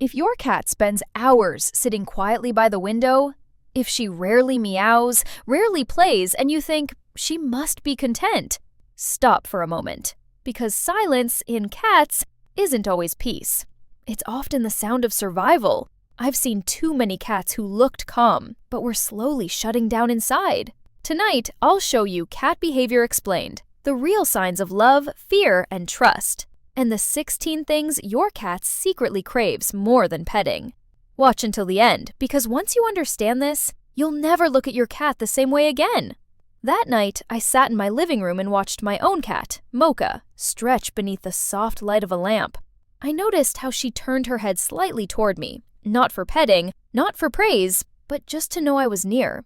If your cat spends hours sitting quietly by the window, if she rarely meows, rarely plays, and you think she must be content, stop for a moment. Because silence in cats isn't always peace. It's often the sound of survival. I've seen too many cats who looked calm, but were slowly shutting down inside. Tonight, I'll show you Cat Behavior Explained, the real signs of love, fear, and trust, and the 16 things your cat secretly craves more than petting. Watch until the end, because once you understand this, you'll never look at your cat the same way again. That night, I sat in my living room and watched my own cat, Mocha, stretch beneath the soft light of a lamp. I noticed how she turned her head slightly toward me, not for petting, not for praise, but just to know I was near.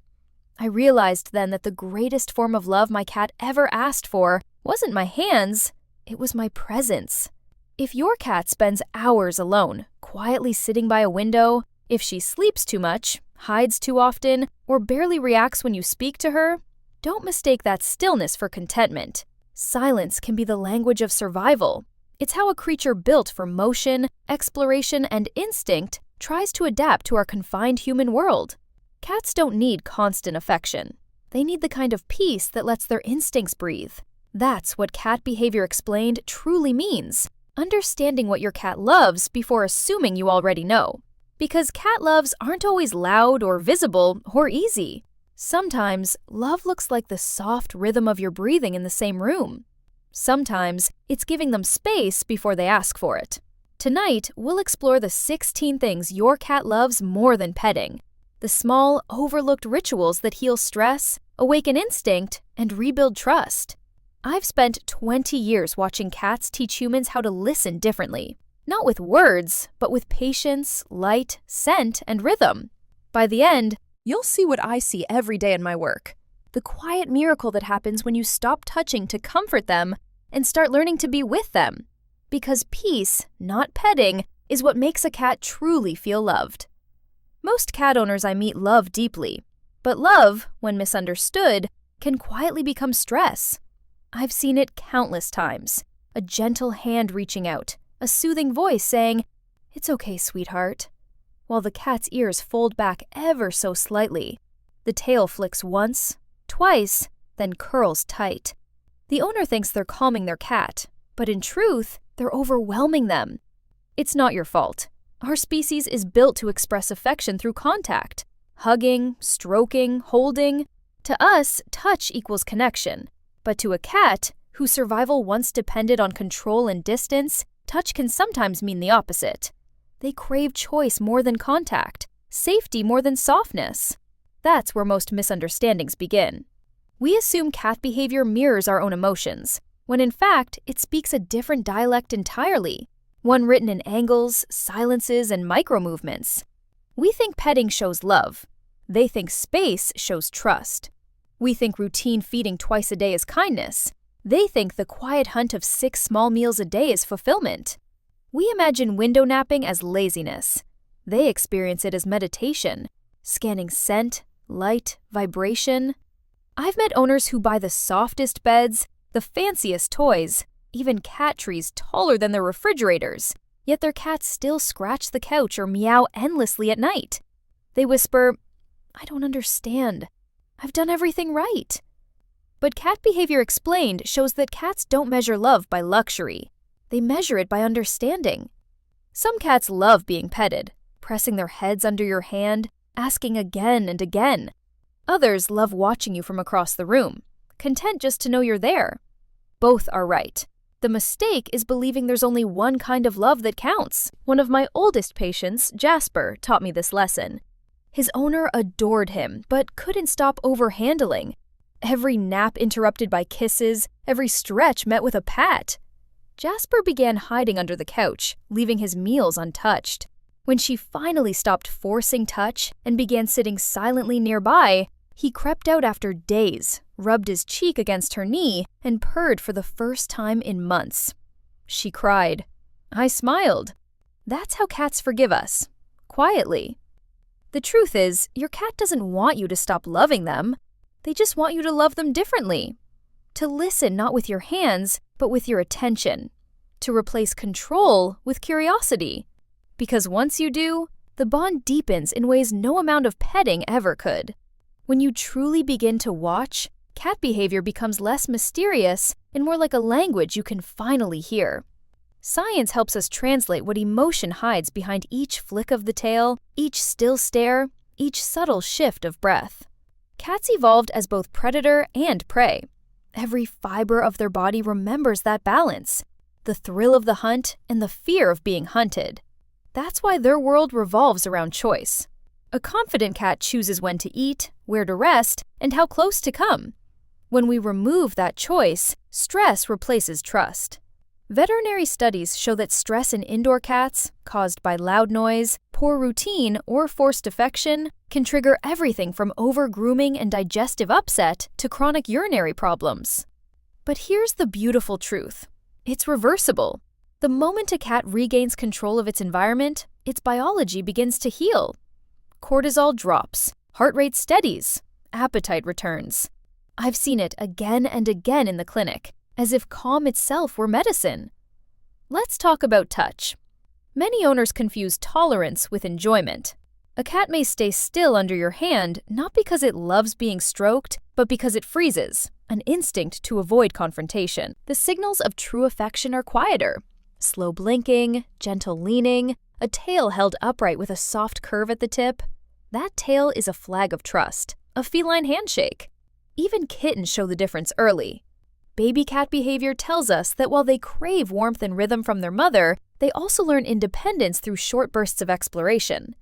I realized then that the greatest form of love my cat ever asked for wasn't my hands, it was my presence. If your cat spends hours alone, quietly sitting by a window, if she sleeps too much, hides too often, or barely reacts when you speak to her, don't mistake that stillness for contentment. Silence can be the language of survival. It's how a creature built for motion, exploration, and instinct tries to adapt to our confined human world. Cats don't need constant affection. They need the kind of peace that lets their instincts breathe. That's what Cat Behavior Explained truly means. Understanding what your cat loves before assuming you already know. Because cat loves aren't always loud or visible or easy. Sometimes, love looks like the soft rhythm of your breathing in the same room. Sometimes, it's giving them space before they ask for it. Tonight, we'll explore the 16 things your cat loves more than petting. The small, overlooked rituals that heal stress, awaken instinct, and rebuild trust. I've spent 20 years watching cats teach humans how to listen differently. Not with words, but with patience, light, scent, and rhythm. By the end, you'll see what I see every day in my work. The quiet miracle that happens when you stop touching to comfort them and start learning to be with them. Because peace, not petting, is what makes a cat truly feel loved. Most cat owners I meet love deeply, but love, when misunderstood, can quietly become stress. I've seen it countless times. A gentle hand reaching out, a soothing voice saying, "It's okay, sweetheart," while the cat's ears fold back ever so slightly. The tail flicks once, twice, then curls tight. The owner thinks they're calming their cat, but in truth, they're overwhelming them. It's not your fault. Our species is built to express affection through contact. Hugging, stroking, holding. To us, touch equals connection. But to a cat, whose survival once depended on control and distance, touch can sometimes mean the opposite. They crave choice more than contact, safety more than softness. That's where most misunderstandings begin. We assume cat behavior mirrors our own emotions, when in fact, it speaks a different dialect entirely. One written in angles, silences, and micro-movements. We think petting shows love. They think space shows trust. We think routine feeding twice a day is kindness. They think the quiet hunt of 6 small meals a day is fulfillment. We imagine window napping as laziness. They experience it as meditation, scanning scent, light, vibration. I've met owners who buy the softest beds, the fanciest toys, even cat trees taller than their refrigerators, yet their cats still scratch the couch or meow endlessly at night. They whisper, "I don't understand. I've done everything right." But Cat Behavior Explained shows that cats don't measure love by luxury. They measure it by understanding. Some cats love being petted, pressing their heads under your hand, asking again and again. Others love watching you from across the room, content just to know you're there. Both are right. The mistake is believing there's only one kind of love that counts. One of my oldest patients, Jasper, taught me this lesson. His owner adored him, but couldn't stop overhandling. Every nap interrupted by kisses, every stretch met with a pat. Jasper began hiding under the couch, leaving his meals untouched. When she finally stopped forcing touch and began sitting silently nearby, he crept out after days, rubbed his cheek against her knee, and purred for the first time in months. She cried. I smiled. That's how cats forgive us. Quietly. The truth is, your cat doesn't want you to stop loving them. They just want you to love them differently. To listen not with your hands, but with your attention. To replace control with curiosity. Because once you do, the bond deepens in ways no amount of petting ever could. When you truly begin to watch, cat behavior becomes less mysterious and more like a language you can finally hear. Science helps us translate what emotion hides behind each flick of the tail, each still stare, each subtle shift of breath. Cats evolved as both predator and prey. Every fiber of their body remembers that balance, the thrill of the hunt and the fear of being hunted. That's why their world revolves around choice. A confident cat chooses when to eat, where to rest, and how close to come. When we remove that choice, stress replaces trust. Veterinary studies show that stress in indoor cats, caused by loud noise, poor routine, or forced affection, can trigger everything from over-grooming and digestive upset to chronic urinary problems. But here's the beautiful truth. It's reversible. The moment a cat regains control of its environment, its biology begins to heal. Cortisol drops, heart rate steadies, appetite returns. I've seen it again and again in the clinic, as if calm itself were medicine. Let's talk about touch. Many owners confuse tolerance with enjoyment. A cat may stay still under your hand not because it loves being stroked, but because it freezes, an instinct to avoid confrontation. The signals of true affection are quieter. Slow blinking, gentle leaning, a tail held upright with a soft curve at the tip. That tail is a flag of trust, a feline handshake. Even kittens show the difference early. Baby cat behavior tells us that while they crave warmth and rhythm from their mother, they also learn independence through short bursts of exploration.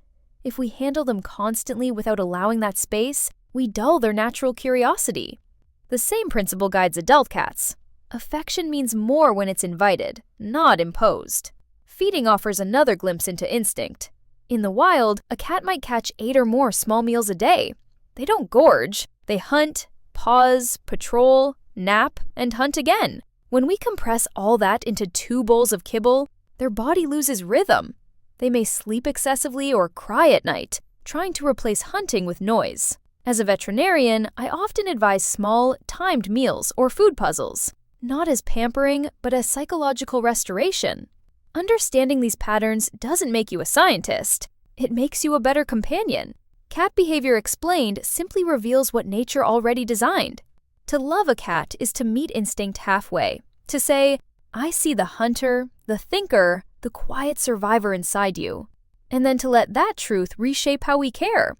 If we handle them constantly without allowing that space, we dull their natural curiosity. The same principle guides adult cats. Affection means more when it's invited, not imposed. Feeding offers another glimpse into instinct. In the wild, a cat might catch 8 or more small meals a day. They don't gorge. They hunt, pause, patrol, nap, and hunt again. When we compress all that into 2 bowls of kibble, their body loses rhythm. They may sleep excessively or cry at night, trying to replace hunting with noise. As a veterinarian, I often advise small, timed meals or food puzzles, not as pampering, but as psychological restoration. Understanding these patterns doesn't make you a scientist. It makes you a better companion. Cat behavior explained simply reveals what nature already designed. To love a cat is to meet instinct halfway, to say, I see the hunter, the thinker, the quiet survivor inside you, and then to let that truth reshape how we care.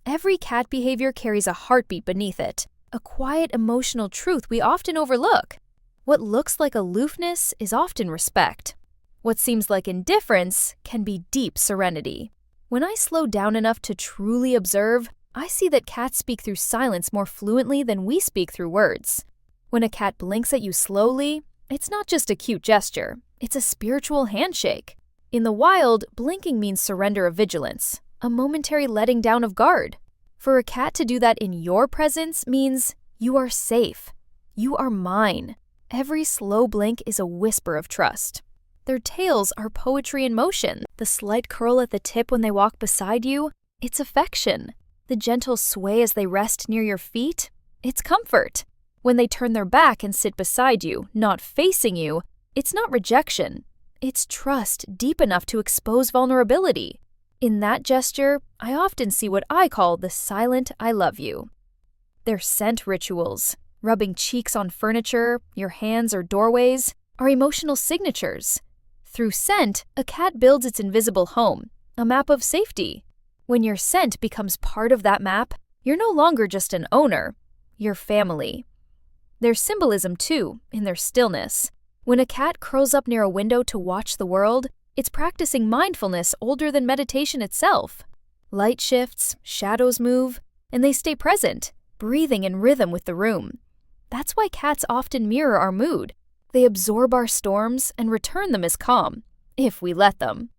Every cat behavior carries a heartbeat beneath it, a quiet emotional truth we often overlook. What looks like aloofness is often respect. What seems like indifference can be deep serenity. When I slow down enough to truly observe, I see that cats speak through silence more fluently than we speak through words. When a cat blinks at you slowly, it's not just a cute gesture, it's a spiritual handshake. In the wild, blinking means surrender of vigilance, a momentary letting down of guard. For a cat to do that in your presence means you are safe. You are mine. Every slow blink is a whisper of trust. Their tails are poetry in motion. The slight curl at the tip when they walk beside you, it's affection. The gentle sway as they rest near your feet, it's comfort. When they turn their back and sit beside you, not facing you, it's not rejection. It's trust deep enough to expose vulnerability. In that gesture, I often see what I call the silent I love you. Their scent rituals, rubbing cheeks on furniture, your hands or doorways, are emotional signatures. Through scent, a cat builds its invisible home, a map of safety. When your scent becomes part of that map, you're no longer just an owner, you're family. There's symbolism, too, in their stillness. When a cat curls up near a window to watch the world, it's practicing mindfulness older than meditation itself. Light shifts, shadows move, and they stay present, breathing in rhythm with the room. That's why cats often mirror our mood. They absorb our storms and return them as calm, if we let them.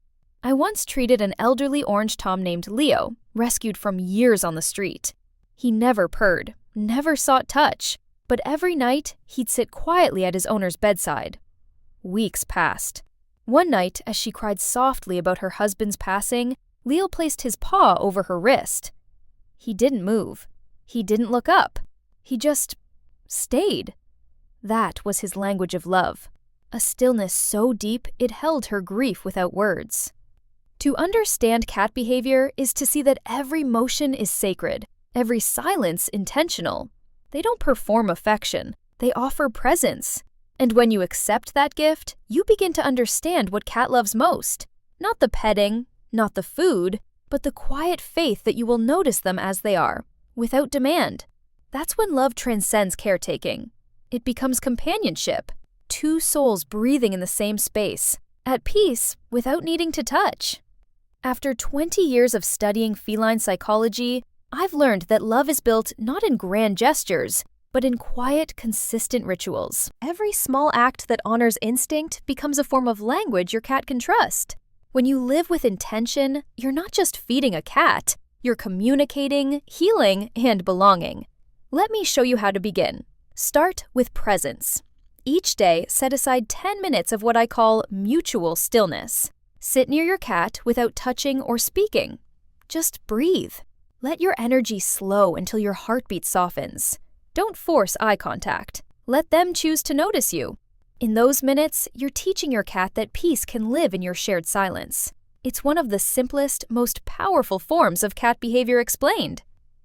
I once treated an elderly orange tom named Leo, rescued from years on the street. He never purred, never sought touch, but every night he'd sit quietly at his owner's bedside. Weeks passed. One night, as she cried softly about her husband's passing, Leo placed his paw over her wrist. He didn't move. He didn't look up. He just stayed. That was his language of love, a stillness so deep it held her grief without words. To understand cat behavior is to see that every motion is sacred, every silence intentional. They don't perform affection, they offer presence. And when you accept that gift, you begin to understand what cat loves most. Not the petting, not the food, but the quiet faith that you will notice them as they are, without demand. That's when love transcends caretaking. It becomes companionship, two souls breathing in the same space, at peace without needing to touch. After 20 years of studying feline psychology, I've learned that love is built not in grand gestures, but in quiet, consistent rituals. Every small act that honors instinct becomes a form of language your cat can trust. When you live with intention, you're not just feeding a cat, you're communicating, healing, and belonging. Let me show you how to begin. Start with presence. Each day, set aside 10 minutes of what I call mutual stillness. Sit near your cat without touching or speaking. Just breathe. Let your energy slow until your heartbeat softens. Don't force eye contact. Let them choose to notice you. In those minutes, you're teaching your cat that peace can live in your shared silence. It's one of the simplest, most powerful forms of cat behavior explained.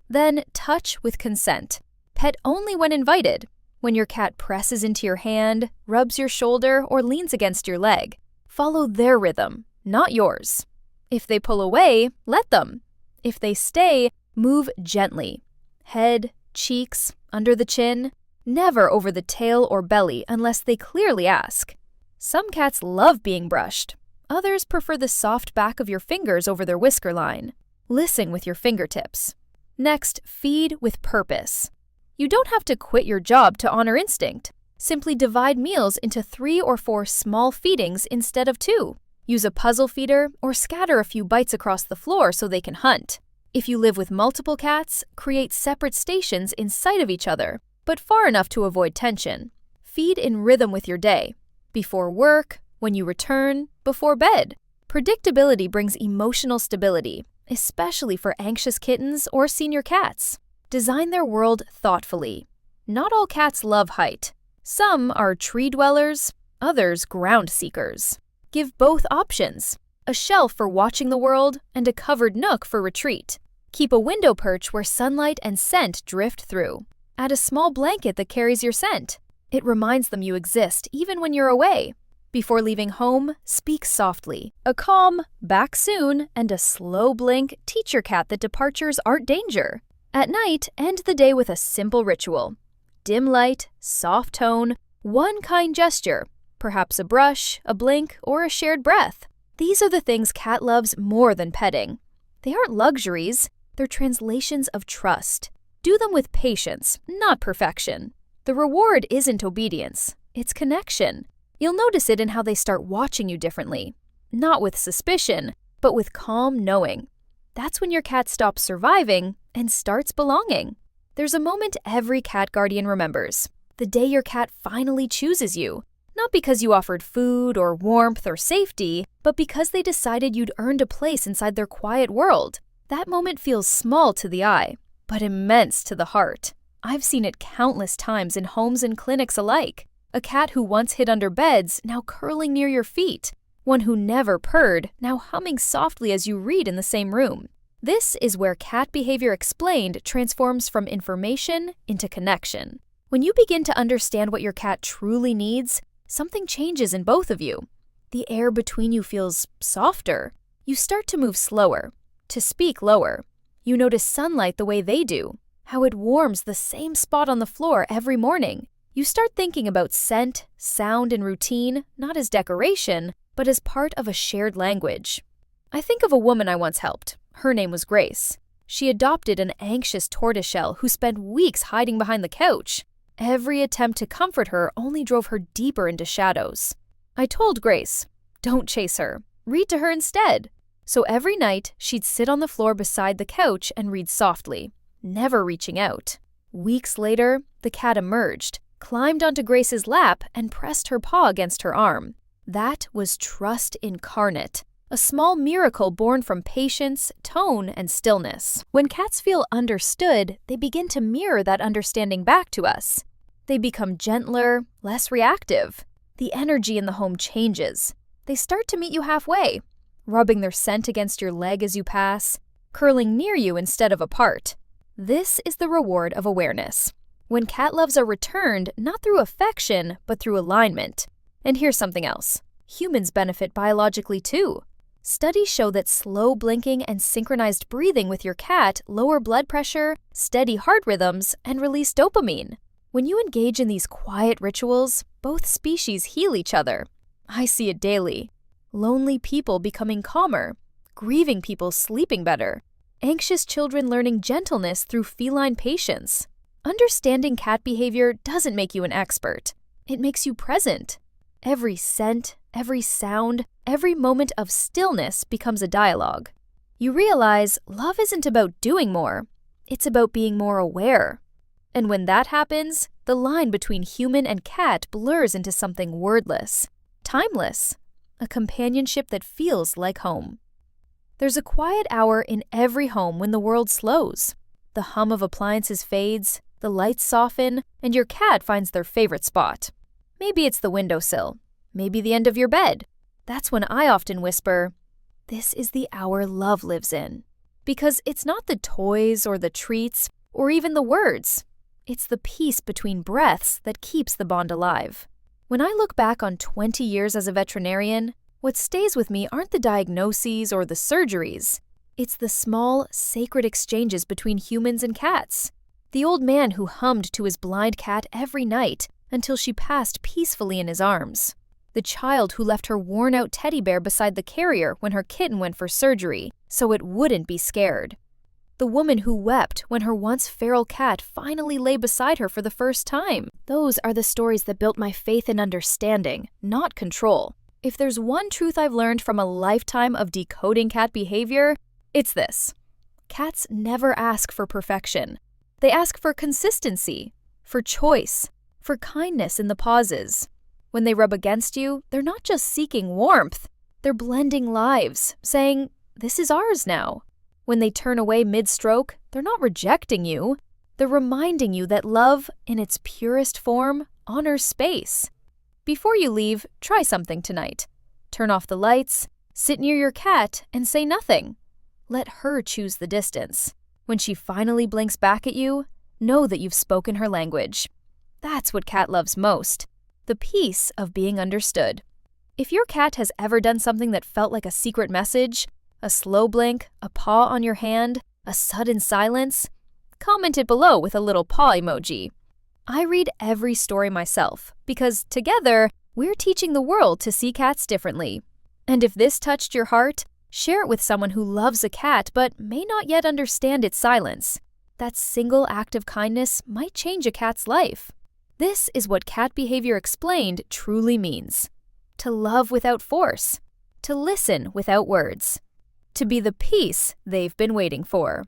Then, touch with consent. Pet only when invited. When your cat presses into your hand, rubs your shoulder, or leans against your leg. Follow their rhythm, not yours. If they pull away, let them. If they stay, move gently. Head, cheeks, under the chin. Never over the tail or belly unless they clearly ask. Some cats love being brushed. Others prefer the soft back of your fingers over their whisker line. Listen with your fingertips. Next, feed with purpose. You don't have to quit your job to honor instinct. Simply divide meals into 3 or 4 small feedings instead of 2. Use a puzzle feeder or scatter a few bites across the floor so they can hunt. If you live with multiple cats, create separate stations in sight of each other, but far enough to avoid tension. Feed in rhythm with your day. Before work, when you return, before bed. Predictability brings emotional stability, especially for anxious kittens or senior cats. Design their world thoughtfully. Not all cats love height. Some are tree dwellers, others ground seekers. Give both options. A shelf for watching the world and a covered nook for retreat. Keep a window perch where sunlight and scent drift through. Add a small blanket that carries your scent. It reminds them you exist even when you're away. Before leaving home, speak softly. A calm, back soon, and a slow blink teach your cat that departures aren't danger. At night, end the day with a simple ritual. Dim light, soft tone, one kind gesture, perhaps a brush, a blink, or a shared breath. These are the things cat loves more than petting. They aren't luxuries, they're translations of trust. Do them with patience, not perfection. The reward isn't obedience, it's connection. You'll notice it in how they start watching you differently. Not with suspicion, but with calm knowing. That's when your cat stops surviving and starts belonging. There's a moment every cat guardian remembers. The day your cat finally chooses you. Not because you offered food or warmth or safety, but because they decided you'd earned a place inside their quiet world. That moment feels small to the eye, but immense to the heart. I've seen it countless times in homes and clinics alike. A cat who once hid under beds, now curling near your feet. One who never purred, now humming softly as you read in the same room. This is where Cat Behavior Explained transforms from information into connection. When you begin to understand what your cat truly needs, something changes in both of you. The air between you feels softer. You start to move slower, to speak lower. You notice sunlight the way they do, how it warms the same spot on the floor every morning. You start thinking about scent, sound, and routine, not as decoration, but as part of a shared language. I think of a woman I once helped. Her name was Grace. She adopted an anxious tortoiseshell who spent weeks hiding behind the couch. Every attempt to comfort her only drove her deeper into shadows. I told Grace, don't chase her. Read to her instead. So every night, she'd sit on the floor beside the couch and read softly, never reaching out. Weeks later, the cat emerged, climbed onto Grace's lap, and pressed her paw against her arm. That was trust incarnate, a small miracle born from patience, tone, and stillness. When cats feel understood, they begin to mirror that understanding back to us. They become gentler, less reactive. The energy in the home changes. They start to meet you halfway. rubbing their scent against your leg as you pass, curling near you instead of apart. This is the reward of awareness. When cat loves are returned, not through affection, but through alignment. And here's something else. Humans benefit biologically too. Studies show that slow blinking and synchronized breathing with your cat lower blood pressure, steady heart rhythms, and release dopamine. When you engage in these quiet rituals, both species heal each other. I see it daily. Lonely people becoming calmer, grieving people sleeping better, anxious children learning gentleness through feline patience. Understanding cat behavior doesn't make you an expert. It makes you present. Every scent, every sound, every moment of stillness becomes a dialogue. You realize love isn't about doing more. It's about being more aware. And when that happens, the line between human and cat blurs into something wordless, timeless, a companionship that feels like home. There's a quiet hour in every home when the world slows. The hum of appliances fades, the lights soften, and your cat finds their favorite spot. Maybe it's the windowsill, maybe the end of your bed. That's when I often whisper, "This is the hour love lives in." Because it's not the toys or the treats or even the words. It's the peace between breaths that keeps the bond alive. When I look back on 20 years as a veterinarian, what stays with me aren't the diagnoses or the surgeries. It's the small, sacred exchanges between humans and cats. The old man who hummed to his blind cat every night until she passed peacefully in his arms. The child who left her worn-out teddy bear beside the carrier when her kitten went for surgery, so it wouldn't be scared. The woman who wept when her once feral cat finally lay beside her for the first time. Those are the stories that built my faith in understanding, not control. If there's one truth I've learned from a lifetime of decoding cat behavior, it's this. Cats never ask for perfection. They ask for consistency, for choice, for kindness in the pauses. When they rub against you, they're not just seeking warmth. They're blending lives, saying, "This is ours now." When they turn away mid-stroke, they're not rejecting you. They're reminding you that love, in its purest form, honors space. Before you leave, try something tonight. Turn off the lights, sit near your cat, and say nothing. Let her choose the distance. When she finally blinks back at you, know that you've spoken her language. That's what cat loves most, the peace of being understood. If your cat has ever done something that felt like a secret message, a slow blink, a paw on your hand, a sudden silence, comment it below with a little paw emoji. I read every story myself because together, we're teaching the world to see cats differently. And if this touched your heart, share it with someone who loves a cat but may not yet understand its silence. That single act of kindness might change a cat's life. This is what Cat Behavior Explained truly means. To love without force. To listen without words. To be the peace they've been waiting for.